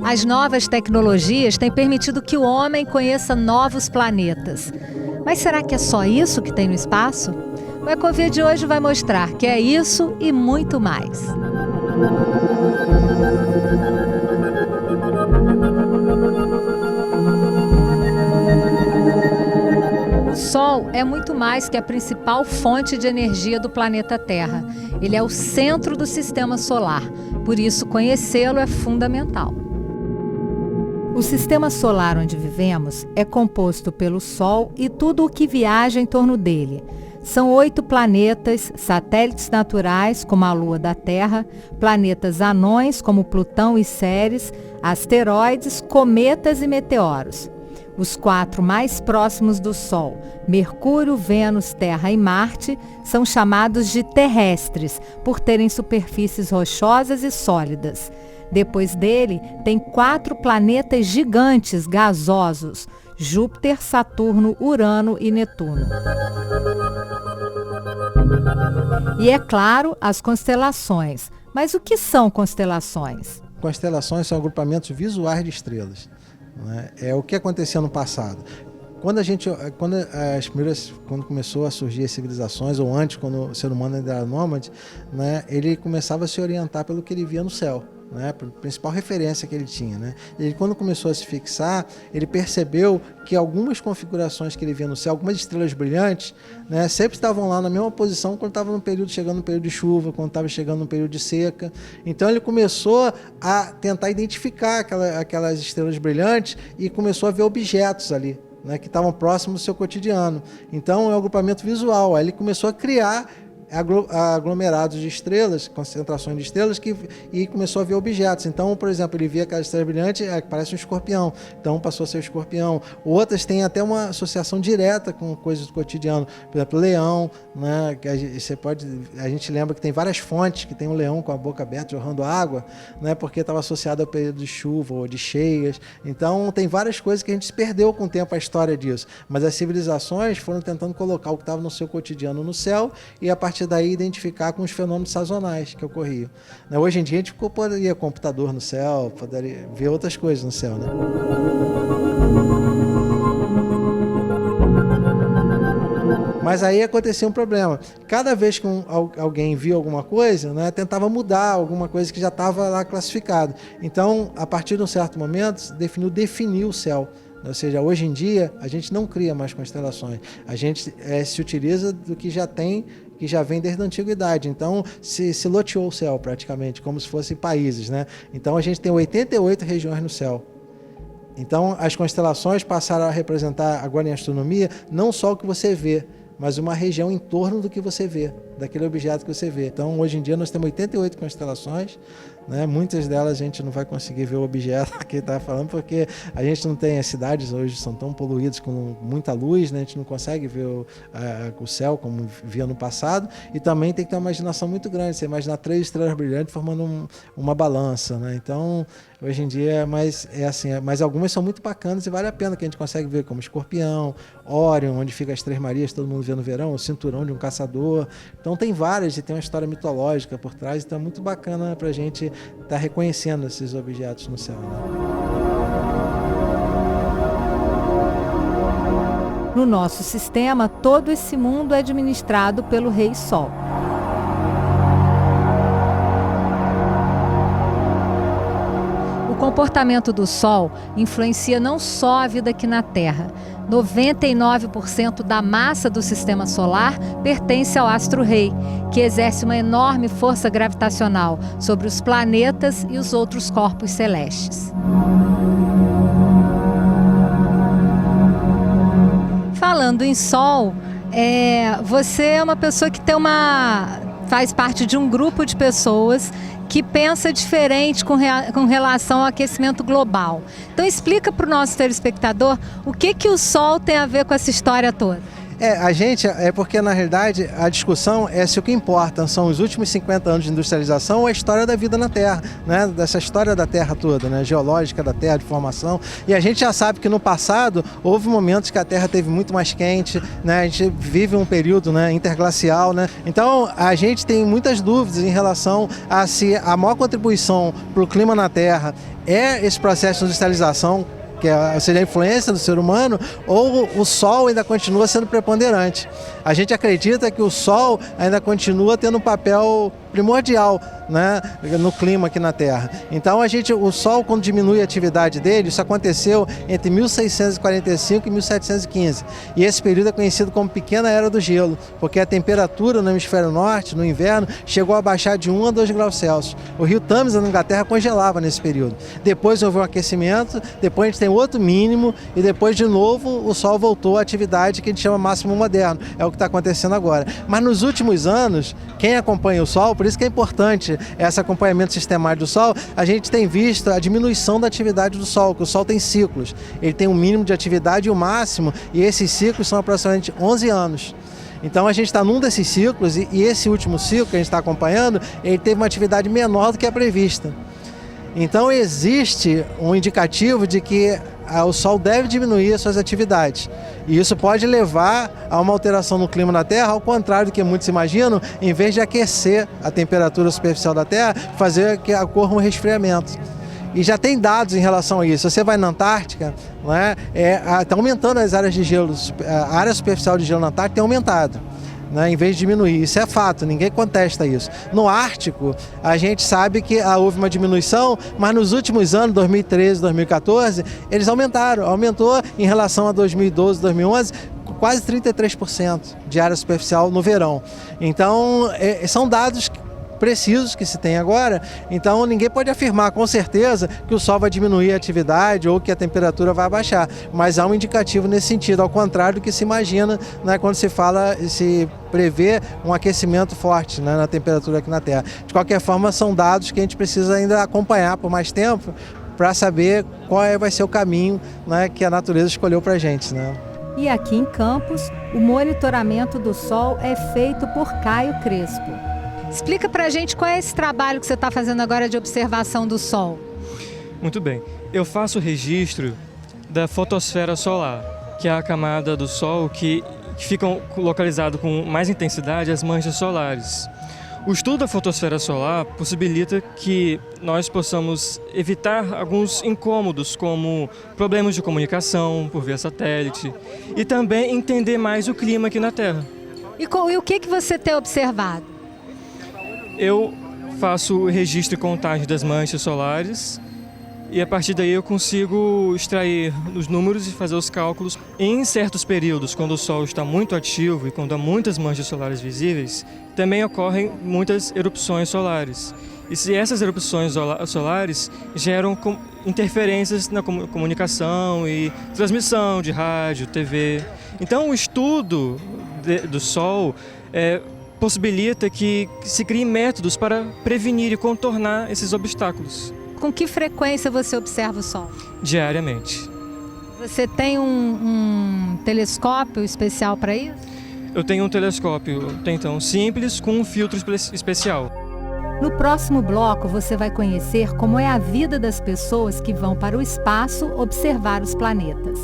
As novas tecnologias têm permitido que o homem conheça novos planetas. Mas será que é só isso que tem no espaço? O Ecovia de hoje vai mostrar que é isso e muito mais. O Sol é muito mais que a principal fonte de energia do planeta Terra. Ele é o centro do sistema solar, por isso conhecê-lo é fundamental. O sistema solar onde vivemos é composto pelo Sol e tudo o que viaja em torno dele. São 8 planetas, satélites naturais, como a Lua da Terra, planetas anões, como Plutão e Ceres, asteroides, cometas e meteoros. Os 4 mais próximos do Sol, Mercúrio, Vênus, Terra e Marte, são chamados de terrestres, por terem superfícies rochosas e sólidas. Depois dele, tem 4 planetas gigantes gasosos, Júpiter, Saturno, Urano e Netuno. E é claro, as constelações. Mas o que são constelações? Constelações são agrupamentos visuais de estrelas. É o que acontecia no passado. Quando começou a surgir as civilizações, ou antes, quando o ser humano ainda era nômade, ele começava a se orientar pelo que ele via no céu. A principal referência que ele tinha. Ele, quando começou a se fixar, ele percebeu que algumas configurações que ele via no céu, algumas estrelas brilhantes, sempre estavam lá na mesma posição quando estava chegando no período de chuva, quando estava chegando no período de seca. Então ele começou a tentar identificar aquelas estrelas brilhantes e começou a ver objetos ali, que estavam próximos do seu cotidiano. Então é um agrupamento visual. Aí ele começou a criar aglomerados de estrelas, concentrações de estrelas, e começou a ver objetos. Então, por exemplo, ele via aquela estrela brilhante, parece um escorpião, então passou a ser um escorpião. Outras têm até uma associação direta com coisas do cotidiano, por exemplo, leão, que a gente lembra que tem várias fontes que tem um leão com a boca aberta jorrando água, porque estava associado ao período de chuva ou de cheias. Então tem várias coisas que a gente se perdeu com o tempo a história disso, mas as civilizações foram tentando colocar o que estava no seu cotidiano no céu e a partir daí identificar com os fenômenos sazonais que ocorriam. Hoje em dia a gente poderia computador no céu, poderia ver outras coisas no céu. Mas aí acontecia um problema. Cada vez que alguém via alguma coisa, tentava mudar alguma coisa que já estava lá classificado. Então, a partir de um certo momento, definiu o céu. Ou seja, hoje em dia, a gente não cria mais constelações. A gente se utiliza do que já tem, que já vem desde a antiguidade. Então, se loteou o céu praticamente, como se fossem países. Então, a gente tem 88 regiões no céu. Então, as constelações passaram a representar, agora em astronomia, não só o que você vê, mas uma região em torno do que você vê, daquele objeto que você vê. Então, hoje em dia, nós temos 88 constelações, muitas delas a gente não vai conseguir ver o objeto que ele está falando, porque a gente não tem, as cidades hoje são tão poluídas com muita luz, a gente não consegue ver o céu como via no passado, e também tem que ter uma imaginação muito grande, você imaginar 3 estrelas brilhantes formando uma balança. Então, hoje em dia, mas algumas são muito bacanas e vale a pena, que a gente consegue ver como Escorpião, Órion, onde fica as 3 Marias, todo mundo vê no verão, o cinturão de um caçador. Então tem várias, e tem uma história mitológica por trás, então é muito bacana para a gente estar reconhecendo esses objetos no céu. No nosso sistema, todo esse mundo é administrado pelo Rei Sol. O comportamento do Sol influencia não só a vida aqui na Terra. 99% da massa do sistema solar pertence ao astro-rei, que exerce uma enorme força gravitacional sobre os planetas e os outros corpos celestes. Falando em Sol, você é uma pessoa que faz parte de um grupo de pessoas que pensa diferente com relação ao aquecimento global. Então explica para o nosso telespectador o que o Sol tem a ver com essa história toda. A gente, porque na realidade a discussão é se o que importa são os últimos 50 anos de industrialização ou a história da vida na Terra, né? Dessa história da Terra toda, né? Geológica da Terra, de formação. E a gente já sabe que no passado houve momentos que a Terra teve muito mais quente, né? A gente vive um período, né, interglacial, né? Então a gente tem muitas dúvidas em relação a se a maior contribuição para o clima na Terra é esse processo de industrialização, ou seja, a influência do ser humano, ou o Sol ainda continua sendo preponderante. A gente acredita que o Sol ainda continua tendo um papel primordial, né, no clima aqui na Terra. Então o Sol, quando diminui a atividade dele, isso aconteceu entre 1645 e 1715. E esse período é conhecido como Pequena Era do Gelo, porque a temperatura no hemisfério norte, no inverno, chegou a baixar de 1 a 2 graus Celsius. O rio Tâmisa, na Inglaterra, congelava nesse período. Depois houve um aquecimento, depois a gente tem outro mínimo, e depois de novo o Sol voltou à atividade que a gente chama máximo moderno. É o que está acontecendo agora. Mas nos últimos anos, quem acompanha o Sol, por isso que é importante esse acompanhamento sistemático do Sol, a gente tem visto a diminuição da atividade do Sol, que o Sol tem ciclos. Ele tem um mínimo de atividade e o máximo, e esses ciclos são aproximadamente 11 anos. Então a gente está num desses ciclos, e esse último ciclo que a gente está acompanhando, ele teve uma atividade menor do que a prevista. Então existe um indicativo de que o Sol deve diminuir as suas atividades. E isso pode levar a uma alteração no clima da Terra, ao contrário do que muitos imaginam, em vez de aquecer a temperatura superficial da Terra, fazer que ocorra um resfriamento. E já tem dados em relação a isso. Você vai na Antártica, né, está aumentando as áreas de gelo, a área superficial de gelo na Antártica tem aumentado, né, em vez de diminuir. Isso é fato, ninguém contesta isso. No Ártico, a gente sabe que houve uma diminuição, mas nos últimos anos, 2013, 2014, eles aumentou em relação a 2012, 2011, quase 33% de área superficial no verão. Então, são dados precisos que se tem agora, então ninguém pode afirmar com certeza que o Sol vai diminuir a atividade ou que a temperatura vai baixar, mas há um indicativo nesse sentido, ao contrário do que se imagina, né, quando se prevê um aquecimento forte, né, na temperatura aqui na Terra. De qualquer forma, são dados que a gente precisa ainda acompanhar por mais tempo para saber qual vai ser o caminho, né, que a natureza escolheu para a gente, né? E aqui em Campos, o monitoramento do Sol é feito por Caio Crespo. Explica pra gente qual é esse trabalho que você está fazendo agora de observação do Sol. Muito bem. Eu faço o registro da fotosfera solar, que é a camada do Sol que fica localizado com mais intensidade as manchas solares. O estudo da fotosfera solar possibilita que nós possamos evitar alguns incômodos, como problemas de comunicação por via satélite, e também entender mais o clima aqui na Terra. E o que você tem observado? Eu faço o registro e contagem das manchas solares e a partir daí eu consigo extrair os números e fazer os cálculos. Em certos períodos, quando o Sol está muito ativo e quando há muitas manchas solares visíveis, também ocorrem muitas erupções solares. E se essas erupções solares geram interferências na comunicação e transmissão de rádio, TV. Então o estudo do Sol possibilita que se criem métodos para prevenir e contornar esses obstáculos. Com que frequência você observa o Sol? Diariamente. Você tem um telescópio especial para isso? Eu tenho um telescópio, então, simples, com um filtro especial. No próximo bloco, você vai conhecer como é a vida das pessoas que vão para o espaço observar os planetas.